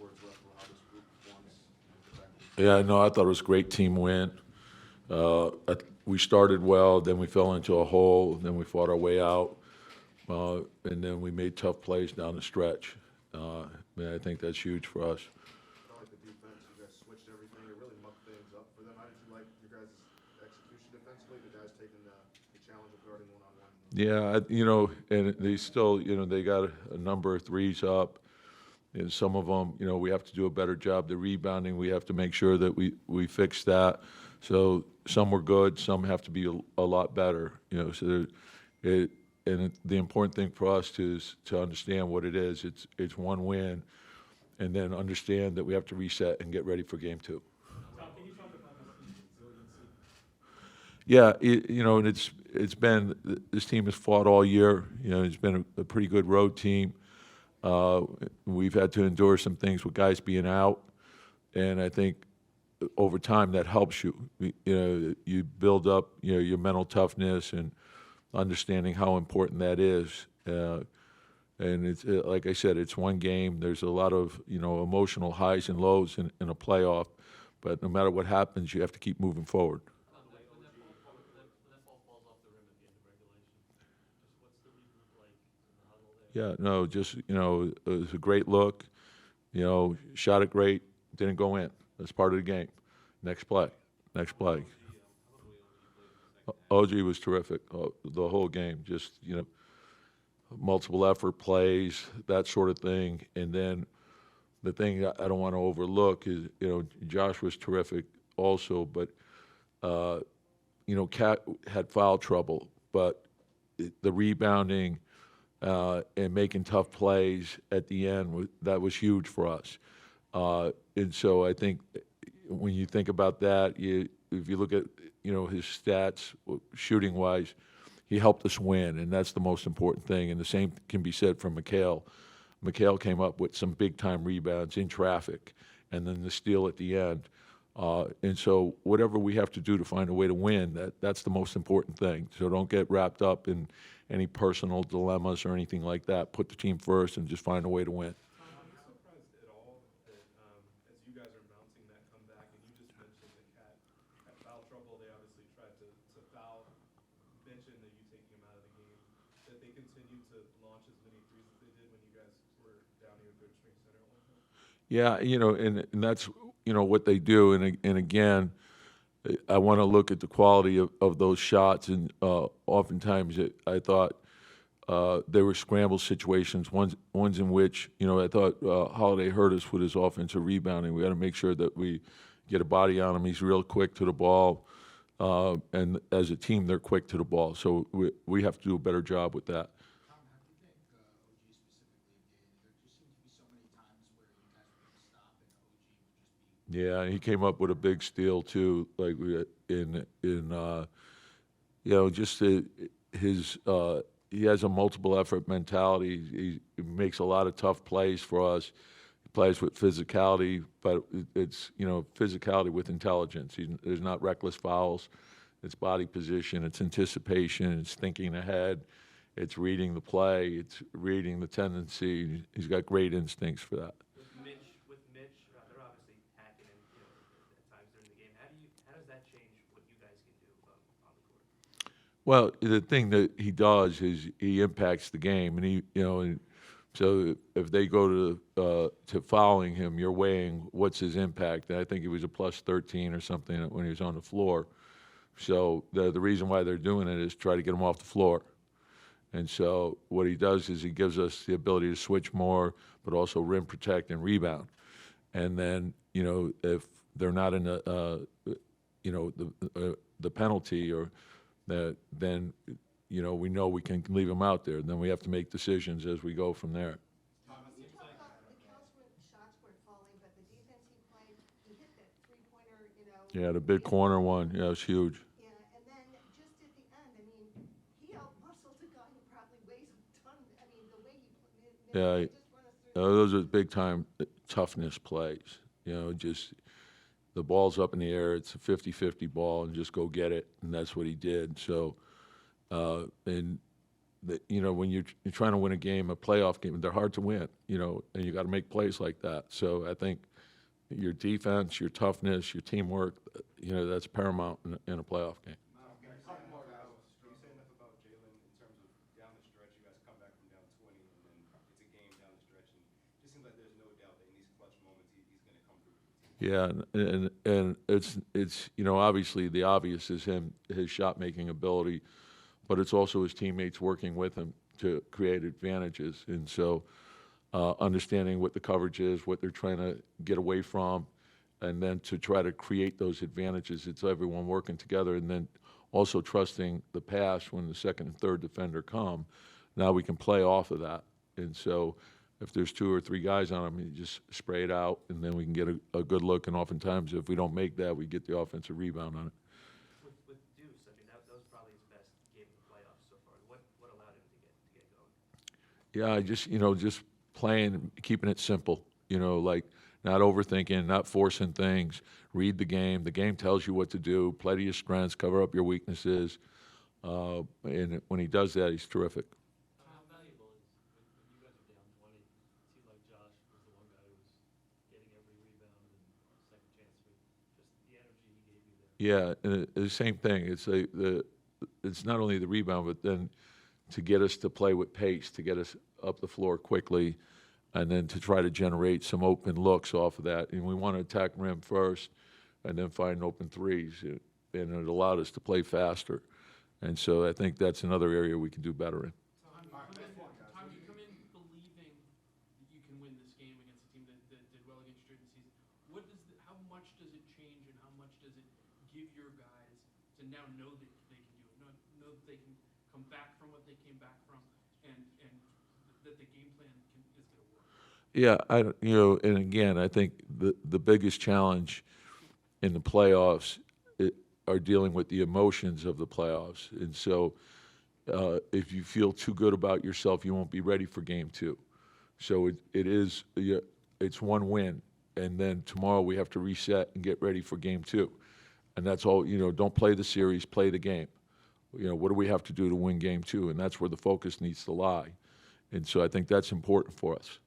words left for how this group performs defensively? Yeah, no, I thought it was a great team win. We started well, then we fell into a hole, then we fought our way out, and then we made tough plays down the stretch. I think that's huge for us. I felt like the defense, you guys switched everything. It really mucked things up for them. How did you like your guys' execution defensively? The guys taking the challenge of guarding one-on-one? Yeah, and they still, they got a number of threes up. And some of them, we have to do a better job. The rebounding, we have to make sure that we fix that. So some were good, some have to be a lot better. The important thing for us is to understand what it is. It's one win, and then understand that we have to reset and get ready for game two. Tom, can you talk about this team's resiliency? Yeah, and it's been, this team has fought all year. It's been a pretty good road team. We've had to endure some things with guys being out, and I think over time that helps you. You build up your mental toughness and understanding how important that is. And it's like I said, it's one game. There's a lot of emotional highs and lows in a playoff, but no matter what happens, you have to keep moving forward. When that ball falls off the rim at the end of regulation, just what's the regroup like in the huddle there? Yeah, no, just it was a great look. Shot it great, didn't go in. That's part of the game. Next play, next play. OG was terrific the whole game. Just multiple effort plays, that sort of thing. And then the thing I don't want to overlook is Josh was terrific also, but Cat had foul trouble, but the rebounding and making tough plays at the end, that was huge for us. And so I think when you think about that, if you look at his stats shooting wise, he helped us win, and that's the most important thing. And the same can be said for Mikal. Mikal came up with some big time rebounds in traffic, and then the steal at the end. And so whatever we have to do to find a way to win, that's the most important thing. So don't get wrapped up in any personal dilemmas or anything like that. Put the team first and just find a way to win. Are you surprised at all that as you guys are mounting that comeback, and you just mentioned that Cat had foul trouble, they obviously tried to foul mention that you taking him out of the game, that they continued to launch as many threes as they did when you guys were down your third string center at one point? Yeah, and that's what they do, and again, I want to look at the quality of those shots, and oftentimes I thought there were scramble situations, ones in which I thought Holiday hurt us with his offensive rebounding. We got to make sure that we get a body on him. He's real quick to the ball, and as a team, they're quick to the ball. So we have to do a better job with that. Tom, how do you think OG specifically did? There just seemed to be so many times where you guys were going to stop and OG would just be. Yeah, he came up with a big steal too, like just his. He has a multiple effort mentality. He makes a lot of tough plays for us. He plays with physicality, but it's physicality with intelligence. There's not reckless fouls. It's body position. It's anticipation. It's thinking ahead. It's reading the play. It's reading the tendency. He's got great instincts for that. With Mitch, they're obviously hacking and at times during the game. How does that change what you guys can do on the court? Well, the thing that he does is he impacts the game, and and so if they go to fouling him, you're weighing what's his impact. And I think he was a plus 13 or something when he was on the floor. So the reason why they're doing it is try to get him off the floor. And so what he does is he gives us the ability to switch more, but also rim protect and rebound. And then if they're not in the penalty or then we know we can leave them out there. Then we have to make decisions as we go from there. You talk about the shots weren't falling, but the defense he played, he hit that three-pointer, Yeah, the big corner one, yeah, it's huge. Yeah, and then just at the end, I mean, he out-muscled a guy who probably weighs a ton. I mean, the way he Yeah, just run us through. those are big time toughness plays. Just the ball's up in the air. It's a 50-50 ball, and just go get it, and that's what he did. So, and you know, when you're trying to win a game, a playoff game, they're hard to win, you know, and you got to make plays like that. So I think your defense, your toughness, your teamwork, you know, that's paramount in a playoff game. Can you say enough about Jalen in terms of down the stretch? You guys come back from down 20, and then it's a game down the stretch, and it just seems like there's no doubt that in these clutch moments he's going to come through for the team. Yeah, and it's you know, obviously the obvious is his shot making ability, but it's also his teammates working with him to create advantages. And so understanding what the coverage is, what they're trying to get away from, and then to try to create those advantages. It's everyone working together, and then also trusting the pass when the second and third defender come. Now we can play off of that. And so if there's 2 or 3 guys on him, you just spray it out, and then we can get a good look. And oftentimes, if we don't make that, we get the offensive rebound on it. With Deuce, I mean, that was probably his best game in the playoffs so far. What allowed him to get going? Yeah, just playing, keeping it simple, like not overthinking, not forcing things, read the game. The game tells you what to do, play to your strengths, cover up your weaknesses. And when he does that, he's terrific. How valuable is, when you guys are down 20, it seemed like Josh was the one guy who was getting every rebound and second chance for just the energy he gave you there. Yeah, and the same thing. It's not only the rebound, but then to get us to play with pace, to get us up the floor quickly, and then to try to generate some open looks off of that. And we want to attack rim first, and then find open threes. And it allowed us to play faster. And so I think that's another area we can do better in. Tom, you come in believing that you can win this game against a team that did well against you during the season. How much does it change, and how much does it give your guys to now know that they can do it, know that they can come back from what they came back from, and that the game plan is going to work? Yeah, and again, I think the biggest challenge in the playoffs are dealing with the emotions of the playoffs. And so if you feel too good about yourself, you won't be ready for game 2. So it's one win, and then tomorrow we have to reset and get ready for game 2. And that's all, don't play the series, play the game. What do we have to do to win game 2? And that's where the focus needs to lie. And so I think that's important for us.